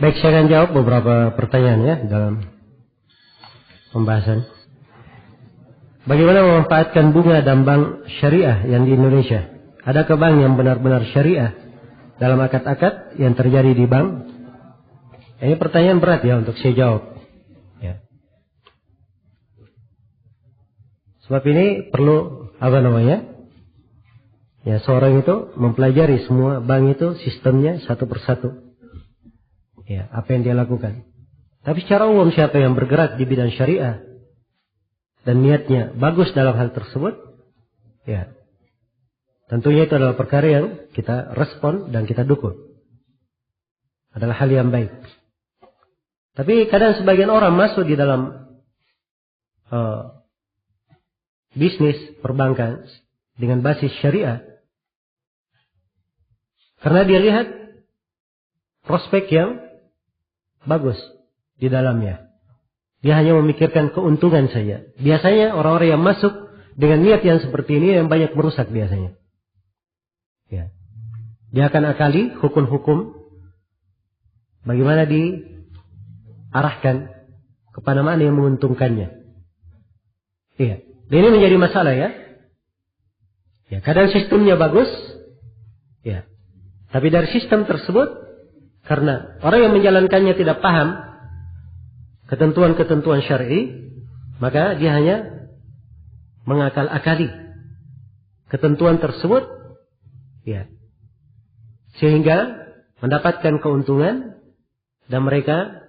Baik, saya akan jawab beberapa pertanyaan ya dalam pembahasan. Bagaimana memanfaatkan bunga dan bank syariah yang di Indonesia? Adakah bank yang benar-benar syariah dalam akad-akad yang terjadi di bank? Ini pertanyaan berat ya untuk saya jawab. Ya. Sebab ini perlu ya, seorang itu mempelajari semua bank itu sistemnya satu persatu. Ya, apa yang dia lakukan. Tapi secara umum siapa yang bergerak di bidang syariah dan niatnya bagus dalam hal tersebut, ya, tentunya itu adalah perkara yang kita respon dan kita dukung. Adalah hal yang baik. Tapi kadang sebagian orang masuk di dalam bisnis perbankan dengan basis syariah karena dia lihat prospek yang bagus di dalamnya. Dia hanya memikirkan keuntungan saja. Biasanya orang-orang yang masuk dengan niat yang seperti ini yang banyak merusak biasanya. Ya. Dia akan akali hukum-hukum bagaimana diarahkan kepada mana yang menguntungkannya. Iya. Dan ini menjadi masalah ya. Ya, kadang sistemnya bagus. Ya. Tapi dari sistem tersebut karena orang yang menjalankannya tidak paham ketentuan-ketentuan syar'i, maka dia hanya mengakal-akali ketentuan tersebut, ya, sehingga mendapatkan keuntungan dan mereka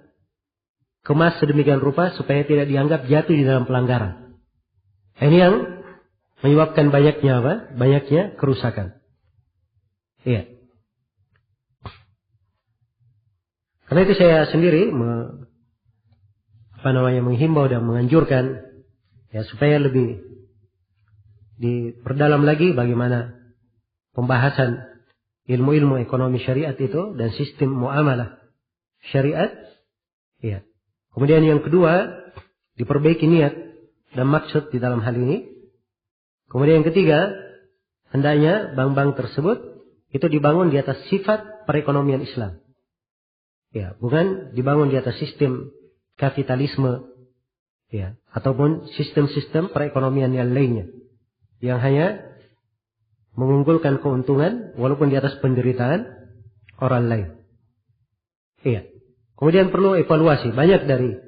kemas sedemikian rupa supaya tidak dianggap jatuh di dalam pelanggaran. Ini yang menyebabkan banyaknya kerusakan. Iya. Karena itu saya sendiri menghimbau dan menganjurkan ya supaya lebih diperdalam lagi bagaimana pembahasan ilmu-ilmu ekonomi syariat itu dan sistem muamalah syariat. Ya. Kemudian yang kedua, diperbaiki niat dan maksud di dalam hal ini. Kemudian yang ketiga, hendaknya bank-bank tersebut itu dibangun di atas sifat perekonomian Islam. Ya, bukan dibangun di atas sistem kapitalisme, ya, ataupun sistem-sistem perekonomian yang lainnya, yang hanya mengunggulkan keuntungan walaupun di atas penderitaan orang lain. Iya. Kemudian perlu evaluasi banyak dari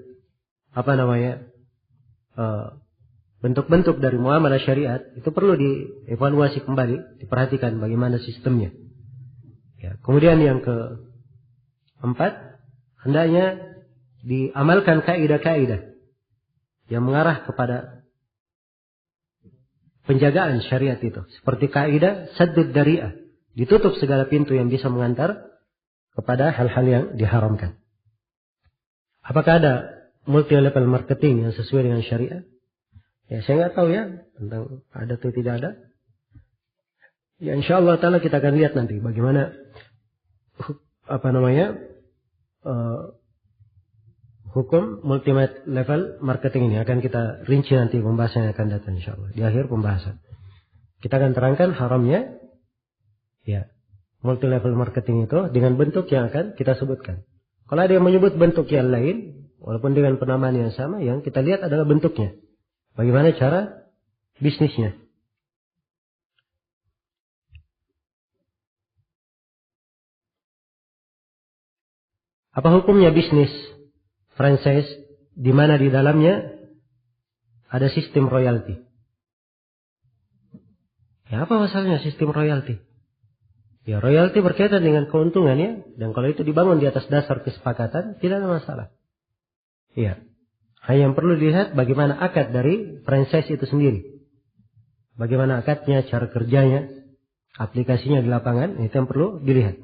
bentuk-bentuk dari muamalah syariat itu perlu dievaluasi kembali, diperhatikan bagaimana sistemnya. Ya. Kemudian yang keempat, hendaknya diamalkan kaidah-kaidah yang mengarah kepada penjagaan syariat itu. Seperti kaidah saddud dari'ah, ditutup segala pintu yang bisa mengantar kepada hal-hal yang diharamkan. Apakah ada multi level marketing yang sesuai dengan syariat? Ya, saya nggak tahu ya tentang ada atau tidak ada. Ya, insyaallah taala kita akan lihat nanti bagaimana hukum multi level marketing ini akan kita rinci nanti pembahasan yang akan datang insyaallah di akhir pembahasan. Kita akan terangkan haramnya ya multi level marketing itu dengan bentuk yang akan kita sebutkan. Kalau ada yang menyebut bentuk yang lain walaupun dengan penamaan yang sama, yang kita lihat adalah bentuknya. Bagaimana cara bisnisnya. Apa hukumnya bisnis franchise di mana di dalamnya ada sistem royalti? Ya, apa masalahnya sistem royalti? Ya, royalti berkaitan dengan keuntungan ya, dan kalau itu dibangun di atas dasar kesepakatan tidak ada masalah. Iya. Hanya yang perlu dilihat bagaimana akad dari franchise itu sendiri. Bagaimana akadnya, cara kerjanya, aplikasinya di lapangan, itu yang perlu dilihat.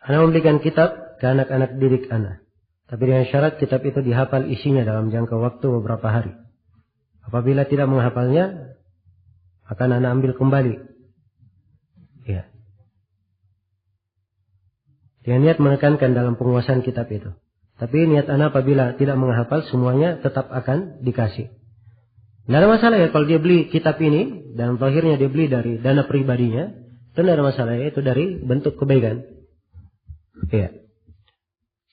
Ana memberikan kitab ke anak-anak didik anak. Tapi dengan syarat kitab itu dihafal isinya dalam jangka waktu beberapa hari. Apabila tidak menghafalnya, akan anak ambil kembali. Ya. Dengan niat menekankan dalam penguasaan kitab itu. Tapi niat anak apabila tidak menghafal semuanya tetap akan dikasih. Tidak ada masalah ya kalau dia beli kitab ini dan akhirnya dia beli dari dana pribadinya, itu tidak ada masalah ya, itu dari bentuk kebaikan. Ya.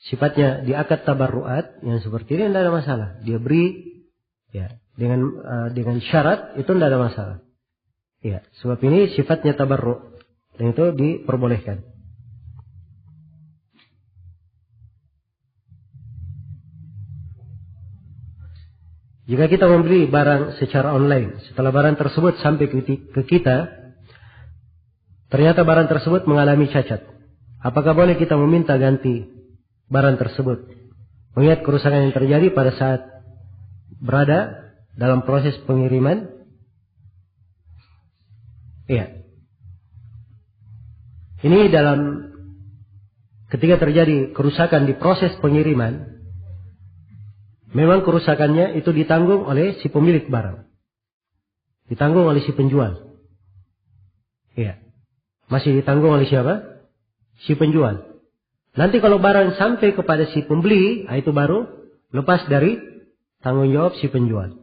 Sifatnya di akad tabarruat yang seperti ini tidak ada masalah. Dia beri ya dengan syarat itu tidak ada masalah. Ya, sebab ini sifatnya tabarru dan itu diperbolehkan. Jika kita membeli barang secara online, setelah barang tersebut sampai ke kita, ternyata barang tersebut mengalami cacat. Apakah boleh kita meminta ganti barang tersebut? Mengingat kerusakan yang terjadi pada saat berada dalam proses pengiriman? Iya. Ini dalam ketika terjadi kerusakan di proses pengiriman, memang kerusakannya itu ditanggung oleh si pemilik barang. Ditanggung oleh si penjual. Iya. Masih ditanggung oleh siapa? Si penjual. Nanti kalau barang sampai kepada si pembeli, itu baru lepas dari tanggung jawab si penjual.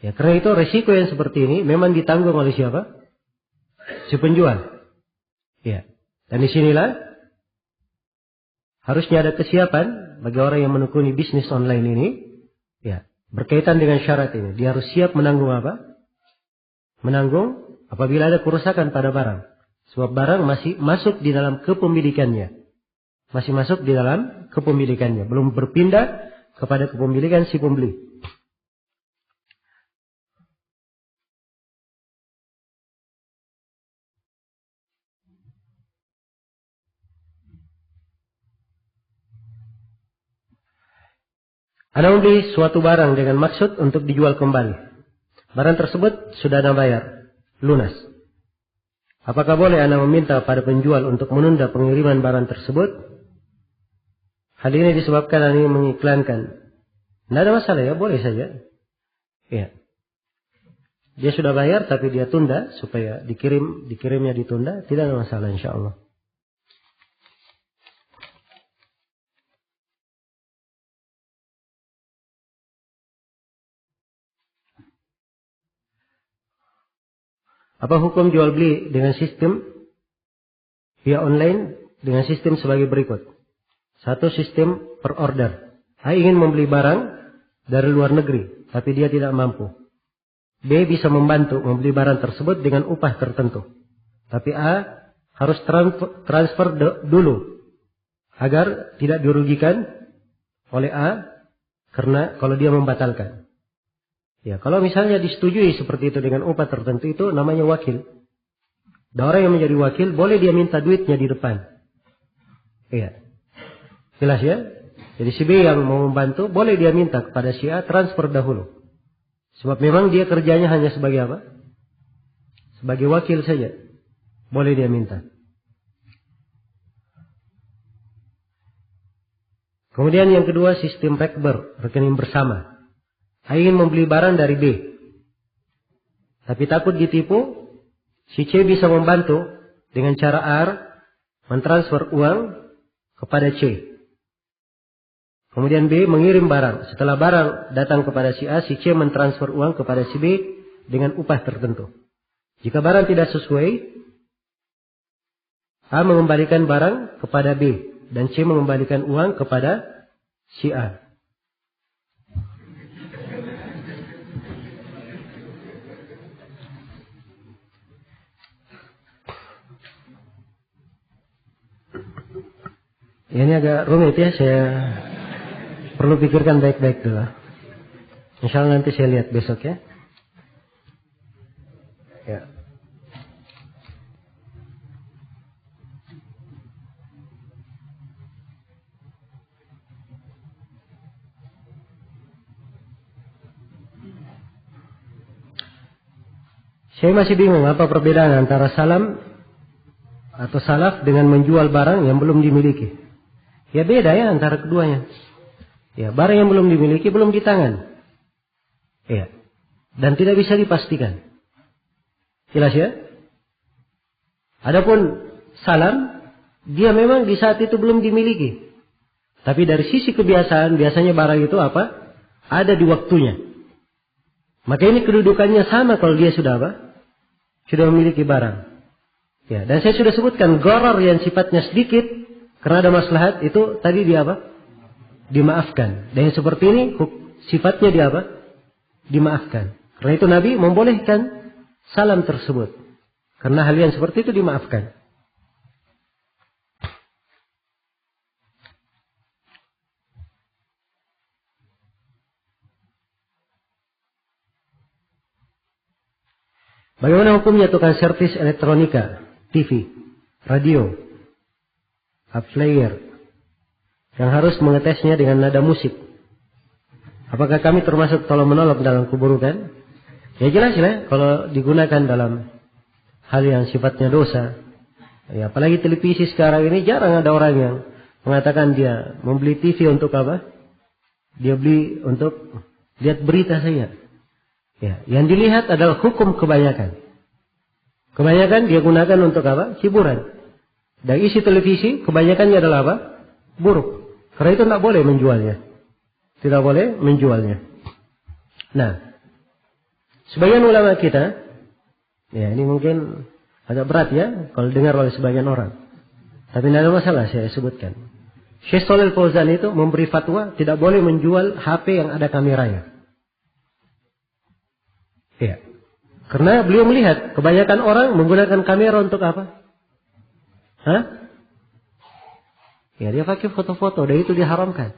Ya, karena itu resiko yang seperti ini memang ditanggung oleh siapa? Si penjual. Ya. Dan disinilah harusnya ada kesiapan bagi orang yang menekuni bisnis online ini, ya, berkaitan dengan syarat ini. Dia harus siap menanggung apa? Menanggung apabila ada kerusakan pada barang. Sebab barang masih masuk di dalam kepemilikannya. Masih masuk di dalam kepemilikannya. Belum berpindah kepada kepemilikan si pembeli. Anda membeli suatu barang dengan maksud untuk dijual kembali. Barang tersebut sudah Anda bayar, lunas. Apakah boleh Anda meminta pada penjual untuk menunda pengiriman barang tersebut? Hal ini disebabkan Anda mengiklankan. Tidak ada masalah ya, boleh saja. Ya. Dia sudah bayar tapi dia tunda supaya dikirimnya ditunda, tidak ada masalah insyaallah. Apa hukum jual beli dengan sistem via online dengan sistem sebagai berikut. Satu, sistem per order. A ingin membeli barang dari luar negeri, tapi dia tidak mampu. B bisa membantu membeli barang tersebut dengan upah tertentu. Tapi A harus transfer dulu agar tidak dirugikan oleh A karena kalau dia membatalkan. Ya, kalau misalnya disetujui seperti itu dengan upah tertentu, itu namanya wakil. Dan orang yang menjadi wakil boleh dia minta duitnya di depan. Iya. Jelas ya? Jadi si B yang mau membantu boleh dia minta kepada si A transfer dahulu. Sebab memang dia kerjanya hanya sebagai apa? Sebagai wakil saja. Boleh dia minta. Kemudian yang kedua, sistem rekber, rekening bersama. A ingin membeli barang dari B, tapi takut ditipu, si C bisa membantu dengan cara A mentransfer uang kepada C. Kemudian B mengirim barang. Setelah barang datang kepada si A, si C mentransfer uang kepada si B dengan upah tertentu. Jika barang tidak sesuai, A mengembalikan barang kepada B dan C mengembalikan uang kepada si A. Ini agak rumit ya, saya perlu pikirkan baik-baik dulu. Insya Allah nanti saya lihat besok ya. Ya. Saya masih bingung apa perbedaan antara salam atau salaf dengan menjual barang yang belum dimiliki. Ya beda ya antara keduanya. Ya, barang yang belum dimiliki belum di tangan. Ya. Dan tidak bisa dipastikan. Jelas ya? Adapun salam, dia memang di saat itu belum dimiliki. Tapi dari sisi kebiasaan, biasanya barang itu apa? Ada di waktunya. Maka ini kedudukannya sama kalau dia sudah apa? Sudah memiliki barang. Ya, dan saya sudah sebutkan gharar yang sifatnya sedikit karena ada maslahat itu tadi dia apa? Dimaafkan. Dan yang seperti ini sifatnya dia apa? Dimaafkan. Karena itu Nabi membolehkan salam tersebut. Karena hal yang seperti itu dimaafkan. Bagaimana hukumnya tukang servis elektronika, TV, radio, player yang harus mengetesnya dengan nada musik? Apakah kami termasuk tolong menolong dalam keburukan? Ya jelas ya, kalau digunakan dalam hal yang sifatnya dosa. Ya, apalagi televisi sekarang ini jarang ada orang yang mengatakan dia membeli TV untuk apa? Dia beli untuk lihat berita saja. Ya, yang dilihat adalah hukum kebanyakan. Kebanyakan dia gunakan untuk apa? Hiburan. Dan isi televisi kebanyakannya adalah apa? Buruk. Karena itu tidak boleh menjualnya. Tidak boleh menjualnya. Nah, sebagian ulama kita, ya ini mungkin agak berat ya kalau dengar oleh sebagian orang. Tapi tidak ada masalah saya sebutkan. Syekh Shalih Al-Fauzan itu memberi fatwa tidak boleh menjual HP yang ada kameranya. Ya. Karena beliau melihat kebanyakan orang menggunakan kamera untuk apa? Hah? Ya dia pakai foto-foto dan itu diharamkan.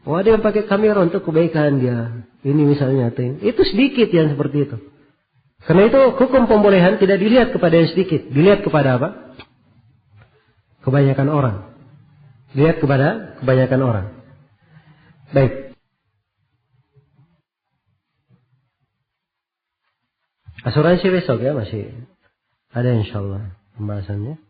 Oh ada yang pakai kamera untuk kebaikan dia. Ini misalnya. Itu sedikit yang seperti itu. Karena itu hukum pembolehan tidak dilihat kepada yang sedikit. Dilihat kepada apa? Kebanyakan orang. Dilihat kepada kebanyakan orang. Baik. Asuransi besok ya masih ada insyaallah pembahasannya.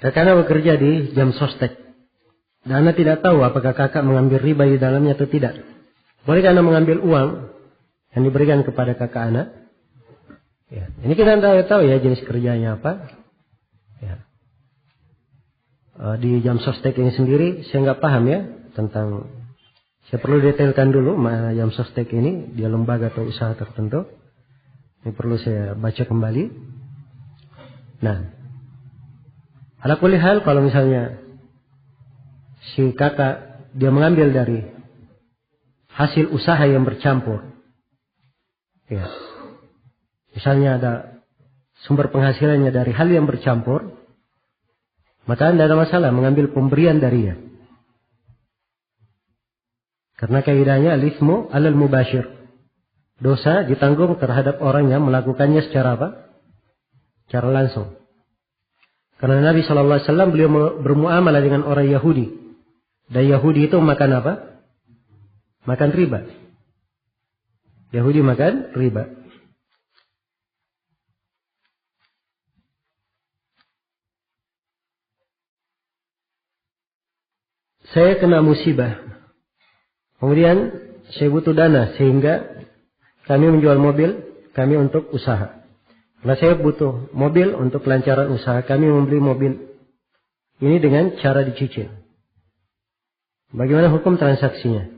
Kakak bekerja di jam sostek. Dan Anda tidak tahu apakah kakak mengambil riba di dalamnya atau tidak. Bolehkah Anda mengambil uang yang diberikan kepada kakak Anda? Ya. Ini kita tidak tahu ya jenis kerjanya apa. Ya. Di jam sostek ini sendiri saya nggak paham ya tentang. Saya perlu detailkan dulu jam sostek ini dia lembaga atau usaha tertentu. Ini perlu saya baca kembali. Nah, ala kulli hal kalau misalnya si kakak dia mengambil dari hasil usaha yang bercampur, ya, misalnya ada sumber penghasilannya dari hal yang bercampur. Maka tidak ada masalah mengambil pemberian darinya. Karena kaidahnya al-itsmu 'alal mubashir. Dosa ditanggung terhadap orang yang melakukannya secara apa? Secara langsung. Karena Nabi SAW beliau bermuamalah dengan orang Yahudi. Dan Yahudi itu makan apa? Makan riba. Yahudi makan riba. Saya kena musibah. Kemudian saya butuh dana sehingga kami menjual mobil kami untuk usaha. Karena saya butuh mobil untuk kelancaran usaha, kami membeli mobil ini dengan cara dicicil. Bagaimana hukum transaksinya?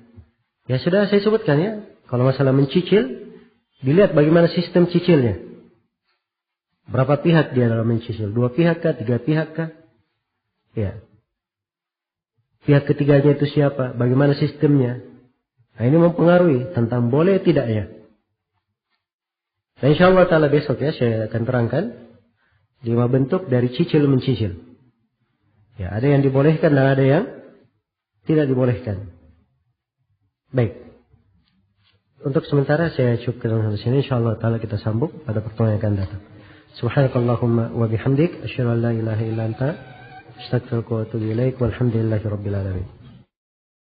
Ya sudah saya sebutkan ya. Kalau masalah mencicil, dilihat bagaimana sistem cicilnya. Berapa pihak dia dalam mencicil? 2 pihak kah? 3 pihak kah? Ya. Pihak ketiganya itu siapa? Bagaimana sistemnya? Nah ini mempengaruhi tentang boleh tidaknya. Dan insyaAllah ta'ala besok ya saya akan terangkan 5 bentuk dari cicil mencicil. Ya ada yang dibolehkan dan ada yang tidak dibolehkan. Baik. Untuk sementara saya cukupkan sampai sini. InsyaAllah ta'ala kita sambung pada pertemuan yang akan datang. Subhanakallahumma wa bihamdik. Asyhadu an la ilaha illa anta. Astaghfiruka wa atubu ilaik. Walhamdulillahi rabbil alamin.